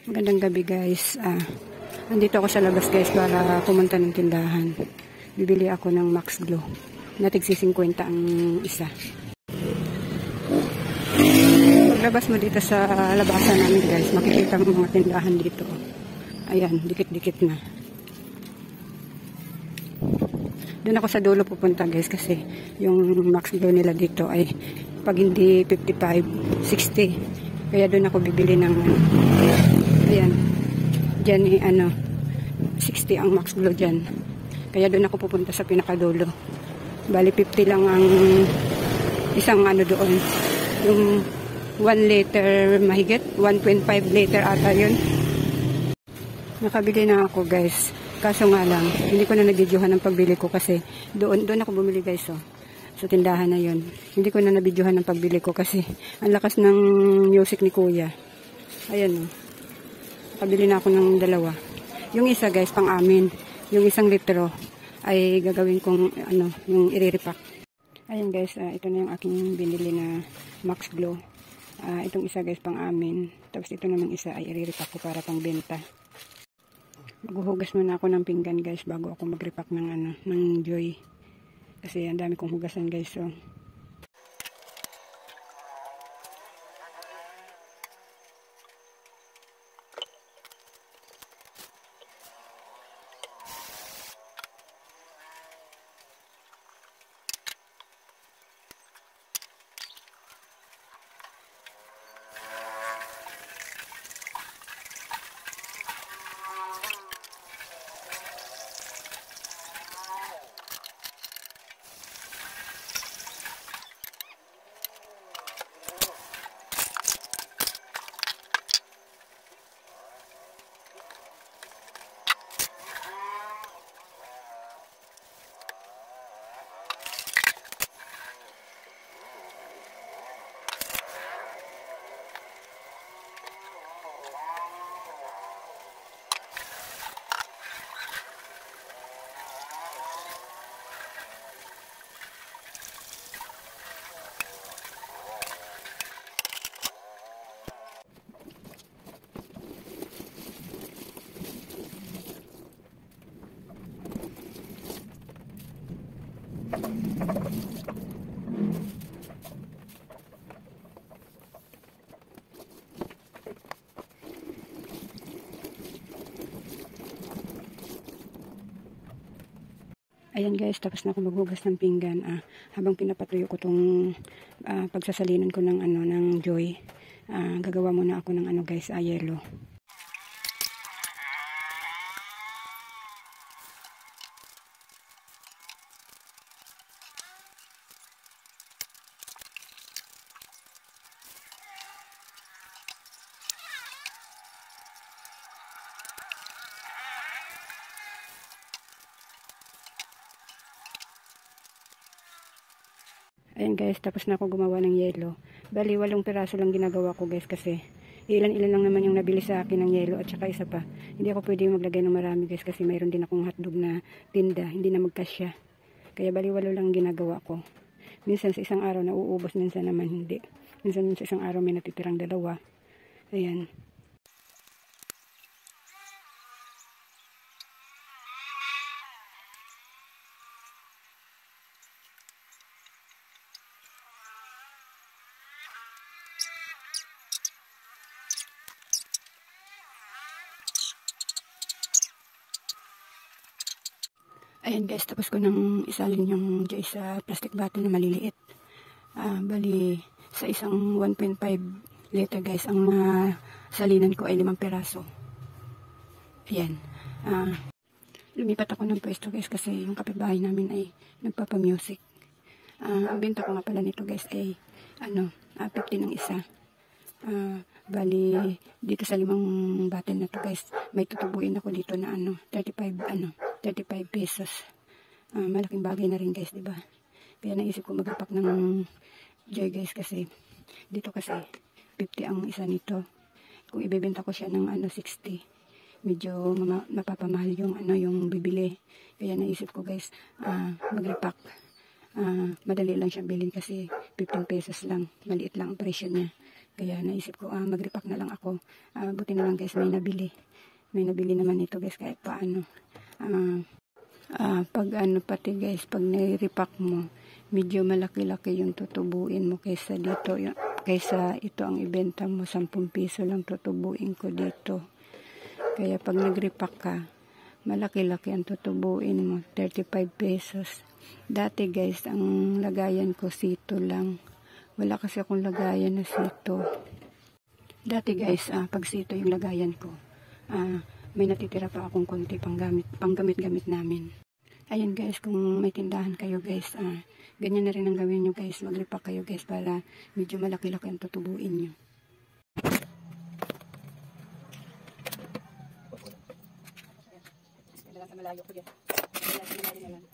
Magandang gabi guys. Andito ako sa labas guys para pumunta ng tindahan. Bibili ako ng Max Glow. Natigsi 50 ang isa. Paglabas mo dito sa labasan namin guys, makikita mo mga tindahan dito. Ayan, dikit-dikit na. Doon ako sa dulo pupunta guys kasi yung Max Glow nila dito ay pag hindi 55, 60. Kaya doon ako bibili ng ayan. Diyan 60 ang Max Glow dyan. Kaya doon ako pupunta sa pinakadulo. Bali 50 lang ang isang doon. Yung 1 liter mahigit, 1.5 liter ata yun. Nakabili na ako guys. Kaso nga lang, hindi ko na nabidyohan ng pagbili ko kasi doon ako bumili guys sa tindahan na yun. Hindi ko na nabidyohan ng pagbili ko kasi ang lakas ng music ni kuya. Ayan nakabili na ako ng dalawa. Yung isa guys pang amin, yung 1 litro ay gagawin kong yung i-repack. Ayan guys, ito na yung aking binili na Max Glow. Itong isa guys pang amin, tapos ito namang isa ay i-repack ko para pang benta. Maghuhugas muna ako ng pinggan guys bago ako mag-repack ng Joy. Kasi ang dami kong hugasan guys. So ayan guys, tapos na ako maghugas ng pinggan. Habang pinapatuyo ko tong pagsasalinan ko ng Joy, gagawa muna ako ng guys, yellow. Ayan guys, tapos na ako gumawa ng yelo. Bali, 8 piraso lang ginagawa ko guys kasi ilan-ilan lang naman yung nabili sa akin ng yelo at saka isa pa. Hindi ako pwede maglagay ng marami guys kasi mayroon din akong hotdog na tinda. Hindi na magkasya. Kaya bali 8 lang ginagawa ko. Minsan sa isang araw nauubos, minsan naman hindi. Minsan sa isang araw may natitirang 2. Ayan. Ayan guys, tapos ko nang isalin yung Joy sa plastic bottle na maliliit. Bali, sa isang 1.5 liter guys, ang salinan ko ay 5 piraso. Ayan. Lumipat ako ng pwesto guys kasi yung kapitbahay namin ay nagpapamusic. Ang benta ko nga pala nito guys ay 50 ng isa. Bali, dito sa 5 bottle na to guys, may tutubuin ako dito na 35 pesos. Malaking bagay na rin guys, diba? Kaya naisip ko mag-repack ng Joy guys kasi dito kasi 50 ang isa nito. Kung ibebenta ko siya ng 60, medyo mapapamahal yung bibili. Kaya naisip ko guys, mag-repack. Madali lang siyang bilhin kasi 15 pesos lang. Maliit lang ang presyo niya. Kaya naisip ko mag-repack na lang ako. Buti na lang guys may nabili. May nabili naman ito guys kahit paano. Pag pati guys, pag nai-repack mo, medyo malaki-laki yung tutubuin mo kaysa dito. Kaysa ito ang ibenta mo, 10 piso lang tutubuin ko dito. Kaya pag nag-repack ka, malaki-laki ang tutubuin mo, 35 pesos. Dati guys, ang lagayan ko sito lang. Wala kasi akong lagayan na sito. Dati guys, pag sito yung lagayan ko, may natitira pa akong konti panggamit-gamit namin. Ayun guys, kung may tindahan kayo guys, ganyan na rin ang gawin nyo guys. Mag-repack kayo guys para medyo malaki-laki ang tutubuin nyo. Malayo ko dyan. Malayo na lang.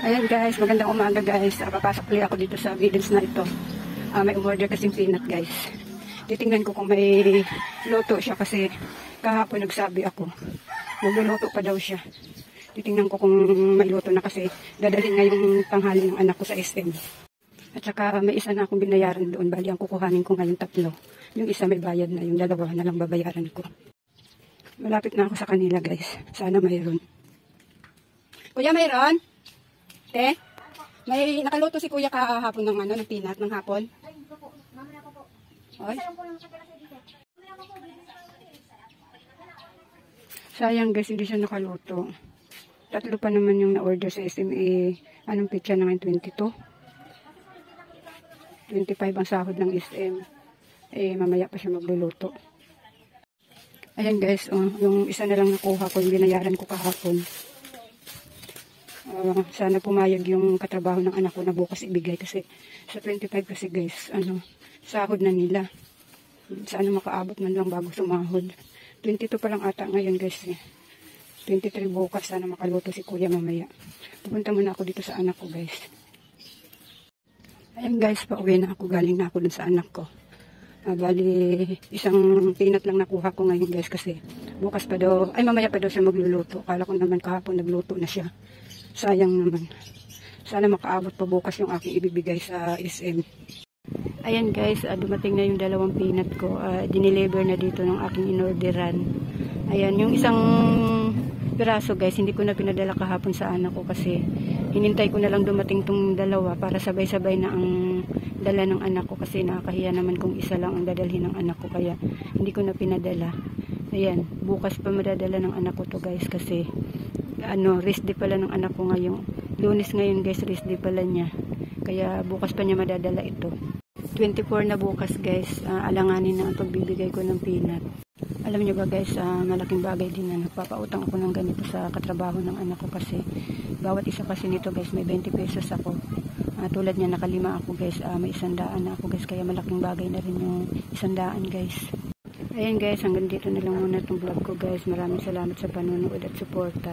Ayan guys, magandang umaga guys. Papasok ulit ako dito sa village na ito. May umorder kasing peanut guys. Titingnan ko kung may luto siya kasi kahapon nagsabi ako. Magluluto pa daw siya. Titingnan ko kung may luto na kasi dadalhin nga yung tanghali ng anak ko sa SM. At saka may isa na akong binayaran doon. Bali ang kukuhanin ko ngayon 3. Yung isa may bayad na, yung 2 na lang babayaran ko. Malapit na ako sa kanila guys. Sana mayroon. Kuya, mayroon? May nakaluto si kuya kahapon ng ng peanut ng hapon. Ay, dito po. Mamaya ko po. Oy. Isa lang po lang sa dito. Mamaya ko po. Sayang guys, hindi siya nakaluto. 3 pa naman yung na-order sa SMA. Anong pitsa naman? 22? 25 ang sahod ng SM. Mamaya pa siya magluluto. Ayan guys, yung isa na lang nakuha ko, yung binayaran ko kahapon. Sana pumayag yung katrabaho ng anak ko na bukas ibigay kasi sa 25 kasi guys, sahod na nila. Sana makaabot man lang bago sumahod. 22 pa lang ata ngayon guys 23 bukas, sana makaluto si kuya mamaya. Pupunta muna ako dito sa anak ko guys. Ayan guys, pauwi na ako, galing na ako dun sa anak ko. Bali, isang peanut lang nakuha ko ngayon guys kasi bukas pa daw, mamaya pa daw siya magluluto. Kala ko naman kahapon nagluto na siya. Sayang naman. Sana makaabot pa bukas yung aking ibibigay sa SM. Ayan guys, dumating na yung 2 peanut ko. Dineliver na dito ng aking inorderan. Ayan, yung isang piraso guys, hindi ko na pinadala kahapon sa anak ko kasi hinintay ko na lang dumating tong 2 para sabay-sabay na ang dala ng anak ko kasi nakakahiya naman kung isa lang ang dadalhin ng anak ko kaya hindi ko na pinadala. Ayan, bukas pa madadala ng anak ko to guys kasi rest day pala ng anak ko ngayong Lunes ngayon guys, rest day pala niya. Kaya bukas pa niya madadala ito. 24 na bukas guys, alanganin na ang pagbibigay ko ng peanut. Alam niyo ba guys, malaking bagay din na nagpapautang ako ng ganito sa katrabaho ng anak ko kasi bawat isa kasi nito guys may 20 pesos ako. Tulad niya nakalima ako guys, may 100 na ako guys, kaya malaking bagay na rin yung 100 guys. Ayan guys, hanggang dito na lang muna itong vlog ko guys. Maraming salamat sa panonood at suporta.